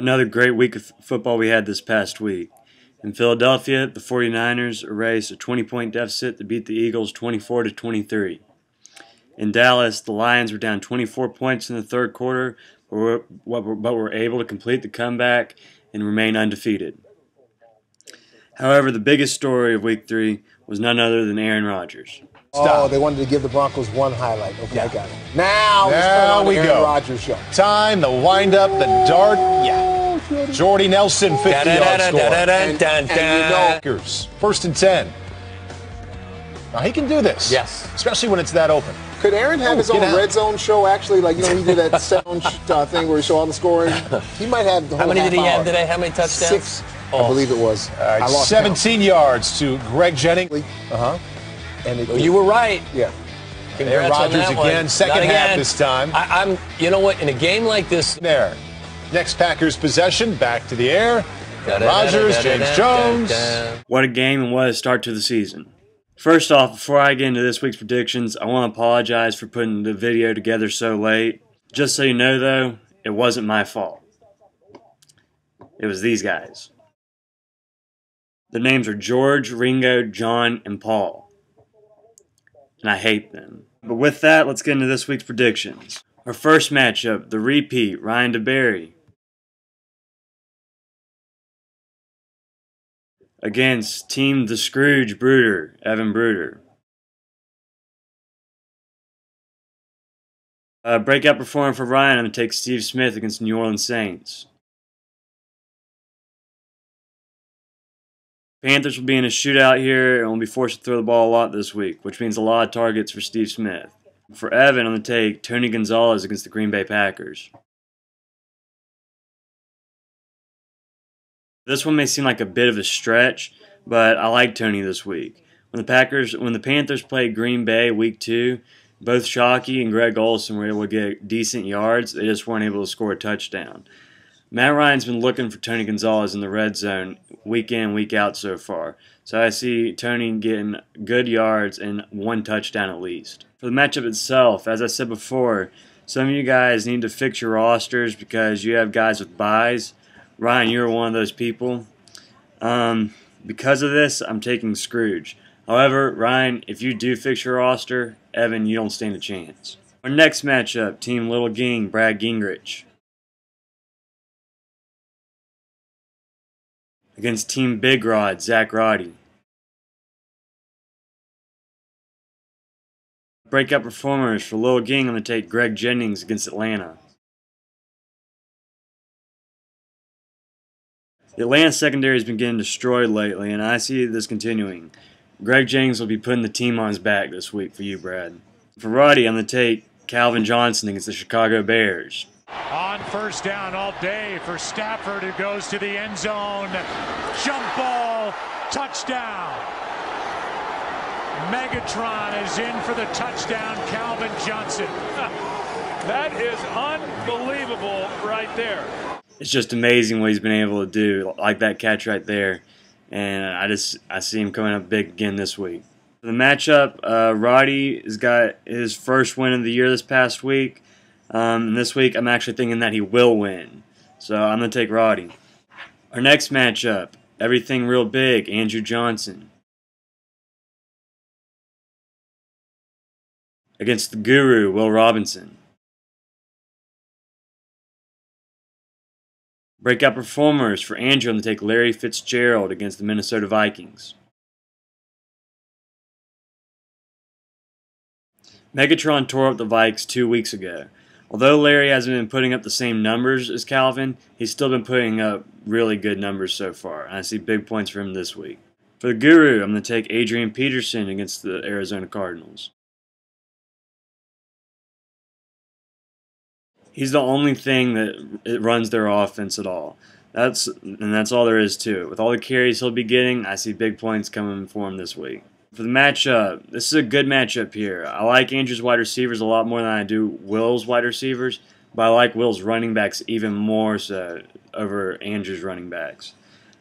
Another great week of football we had this past week. In Philadelphia, the 49ers erased a 20-point deficit to beat the Eagles 24-23. In Dallas, the Lions were down 24 points in the third quarter, but were able to complete the comeback and remain undefeated. However, the biggest story of Week 3 was none other than Aaron Rodgers. Oh, they wanted to give the Broncos one highlight. Okay, yeah. I got it. Now we go. Aaron Rodgers show. Time, the wind-up, the dart. Yeah. Jordy Nelson, 50-yard score. And you know, first and 10. Now, he can do this. Yes. Especially when it's that open. Could Aaron have his own red zone show, actually? Like, you know, he did that sound thing where he showed all the scoring. He might have the whole How many did he have today? How many touchdowns? 6, I believe it was. I lost 17 yards to Greg Jennings. And you were right. Yeah. Aaron Rodgers again, second half this time. You know what? In a game like this. There. Next Packers possession, back to the air. Rodgers, James Jones. What a game and what a start to the season. First off, before I get into this week's predictions, I want to apologize for putting the video together so late. Just so you know, though, it wasn't my fault. It was these guys. Their names are George, Ringo, John, and Paul. And I hate them. But with that, let's get into this week's predictions. Our first matchup, the repeat, Ryan DeBerry against Team the Scrooge Bruder, Evan Bruder. Breakout performer for Ryan, I'm going to take Steve Smith against New Orleans Saints. Panthers will be in a shootout here and will be forced to throw the ball a lot this week, which means a lot of targets for Steve Smith. For Evan, I'm going to take Tony Gonzalez against the Green Bay Packers. This one may seem like a bit of a stretch, but I like Tony this week. When the Panthers played Green Bay Week 2, both Shockey and Greg Olsen were able to get decent yards. They just weren't able to score a touchdown. Matt Ryan's been looking for Tony Gonzalez in the red zone week in, week out so far. So I see Tony getting good yards and one touchdown at least. For the matchup itself, as I said before, some of you guys need to fix your rosters because you have guys with buys. Ryan, you're one of those people. Because of this, I'm taking Scrooge. However, Ryan, if you do fix your roster, Evan, you don't stand a chance. Our next matchup, Team Little Ging, Brad Gingrich against Team Big Rod, Zach Roddy. Breakout performers for Little Ging, I'm going to take Greg Jennings against Atlanta. The Atlanta secondary has been getting destroyed lately, and I see this continuing. Greg Jennings will be putting the team on his back this week for you, Brad. For Roddy, I'm going to take Calvin Johnson against the Chicago Bears. On first down all day for Stafford, who goes to the end zone. Jump ball, touchdown. Megatron is in for the touchdown, Calvin Johnson. That is unbelievable right there. It's just amazing what he's been able to do, like that catch right there. And I see him coming up big again this week. For the matchup, Roddy has got his first win of the year this past week. And this week, I'm actually thinking that he will win. So I'm going to take Roddy. Our next matchup, everything real big, Andrew Johnson against the Guru, Will Robinson. Breakout performers for Andrew, I'm going to take Larry Fitzgerald against the Minnesota Vikings. Megatron tore up the Vikes 2 weeks ago. Although Larry hasn't been putting up the same numbers as Calvin, he's still been putting up really good numbers so far, and I see big points for him this week. For the Guru, I'm going to take Adrian Peterson against the Arizona Cardinals. He's the only thing that runs their offense at all. That's all there is to it. With all the carries he'll be getting, I see big points coming for him this week. For the matchup, this is a good matchup here. I like Andrew's wide receivers a lot more than I do Will's wide receivers, but I like Will's running backs even more so over Andrew's running backs.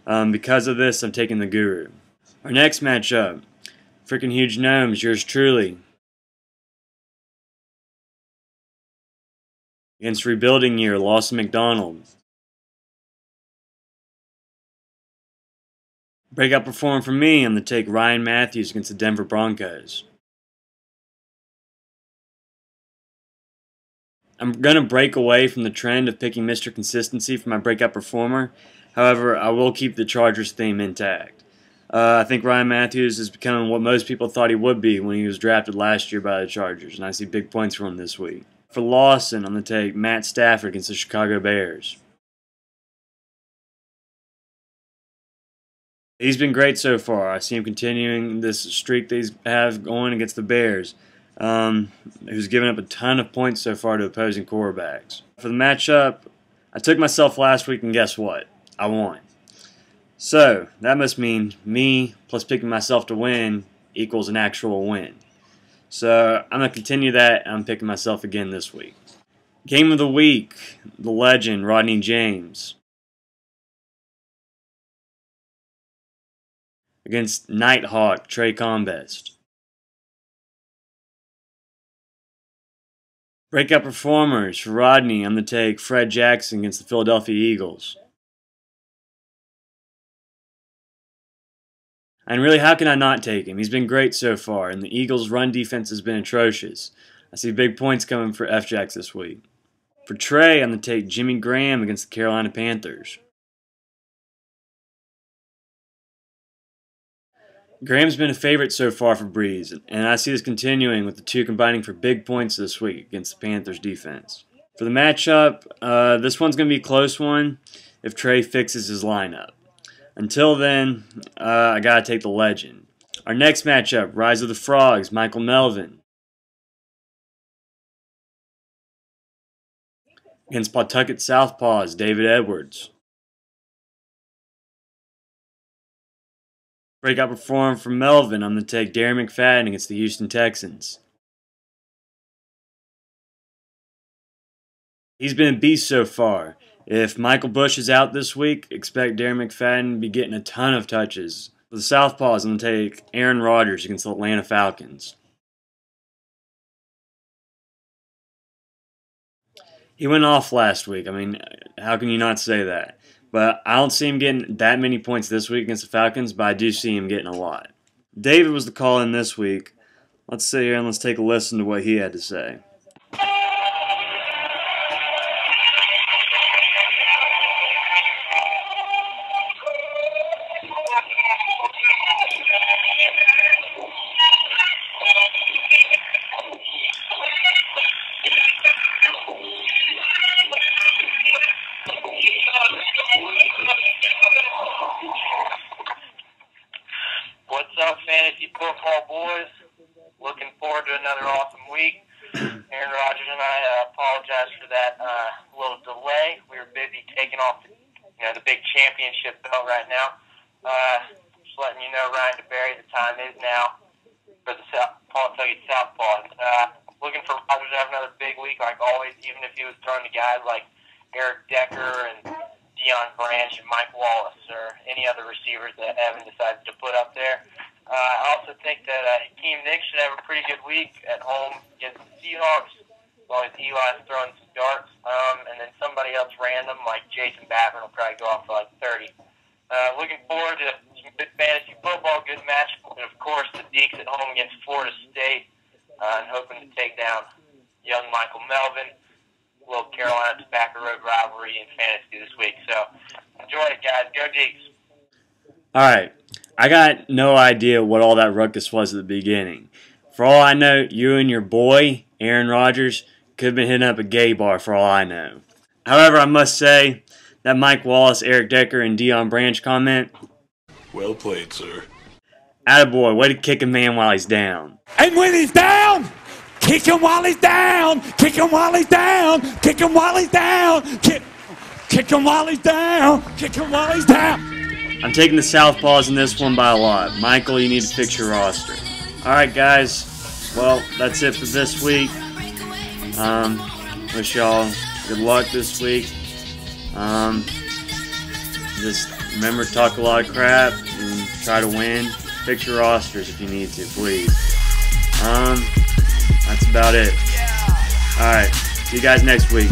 Because of this, I'm taking the Guru. Our next matchup, freaking huge gnomes, yours truly, against rebuilding year, Lawson McDonald. Breakout performer for me, I'm going to take Ryan Matthews against the Denver Broncos. I'm going to break away from the trend of picking Mr. Consistency for my breakout performer. However, I will keep the Chargers theme intact. I think Ryan Matthews is becoming what most people thought he would be when he was drafted last year by the Chargers, and I see big points for him this week. For Lawson, I'm going to take Matt Stafford against the Chicago Bears. He's been great so far. I see him continuing this streak that he's have going against the Bears. Who's given up a ton of points so far to opposing quarterbacks. For the matchup, I took myself last week, and guess what? I won. So, that must mean me plus picking myself to win equals an actual win. So, I'm going to continue that, and I'm picking myself again this week. Game of the week, the legend, Rodney James. Against Nighthawk, Trey Combest. Breakout performers for Rodney, I'm going to take Fred Jackson against the Philadelphia Eagles. And really, how can I not take him? He's been great so far, and the Eagles' run defense has been atrocious. I see big points coming for F-Jacks this week. For Trey, I'm going to take Jimmy Graham against the Carolina Panthers. Graham's been a favorite so far for Breeze, and I see this continuing with the two combining for big points this week against the Panthers defense. For the matchup, this one's going to be a close one if Trey fixes his lineup. Until then, I got to take the legend. Our next matchup, Rise of the Frogs, Michael Melvin. Against Pawtucket Southpaws, David Edwards. Breakout performer for Melvin, I'm going to take Darren McFadden against the Houston Texans. He's been a beast so far. If Michael Bush is out this week, expect Darren McFadden to be getting a ton of touches. For the Southpaws, I'm going to take Aaron Rodgers against the Atlanta Falcons. He went off last week. I mean, how can you not say that? But I don't see him getting that many points this week against the Falcons, but I do see him getting a lot. David was the call-in this week. Let's sit here and let's take a listen to what he had to say. What's up, fantasy football boys? Looking forward to another awesome week. Aaron Rodgers and I apologize for that little delay. We were busy taking off the big championship belt right now. Just letting you know, Ryan DeBerry, the time is now for the Pawtucket Southpaws. Looking for Rodgers to have another big week, like always, even if he was throwing to guys like Eric Decker and Deion Branch and Mike Wallace or any other receivers that Evan decided to put up there. I also think that Hakeem Nicks should have a pretty good week at home against the Seahawks, as long as Eli's throwing some darts. And then somebody else random, like Jason Baffin, will probably go off for like 30. Looking forward to some good fantasy football, good match, and of course the Deeks at home against Florida State, and hoping to take down young Michael Melvin. Little Carolina Tobacco Road rivalry in fantasy this week. So enjoy it, guys. Go Deeks. All right. I got no idea what all that ruckus was at the beginning. For all I know, you and your boy, Aaron Rodgers, could have been hitting up a gay bar for all I know. However, I must say, that Mike Wallace, Eric Decker, and Deion Branch comment, well played, sir. Attaboy, way to kick a man while he's down. And when he's down, kick him while he's down. Kick him while he's down. Kick him while he's down. Kick him while he's down. Kick him while he's down. I'm taking the Southpaws in this one by a lot. Michael, you need to fix your roster. Alright, guys. Well, that's it for this week. Wish y'all good luck this week. Just remember to talk a lot of crap and try to win. Fix your rosters if you need to, please. That's about it. Alright, see you guys next week.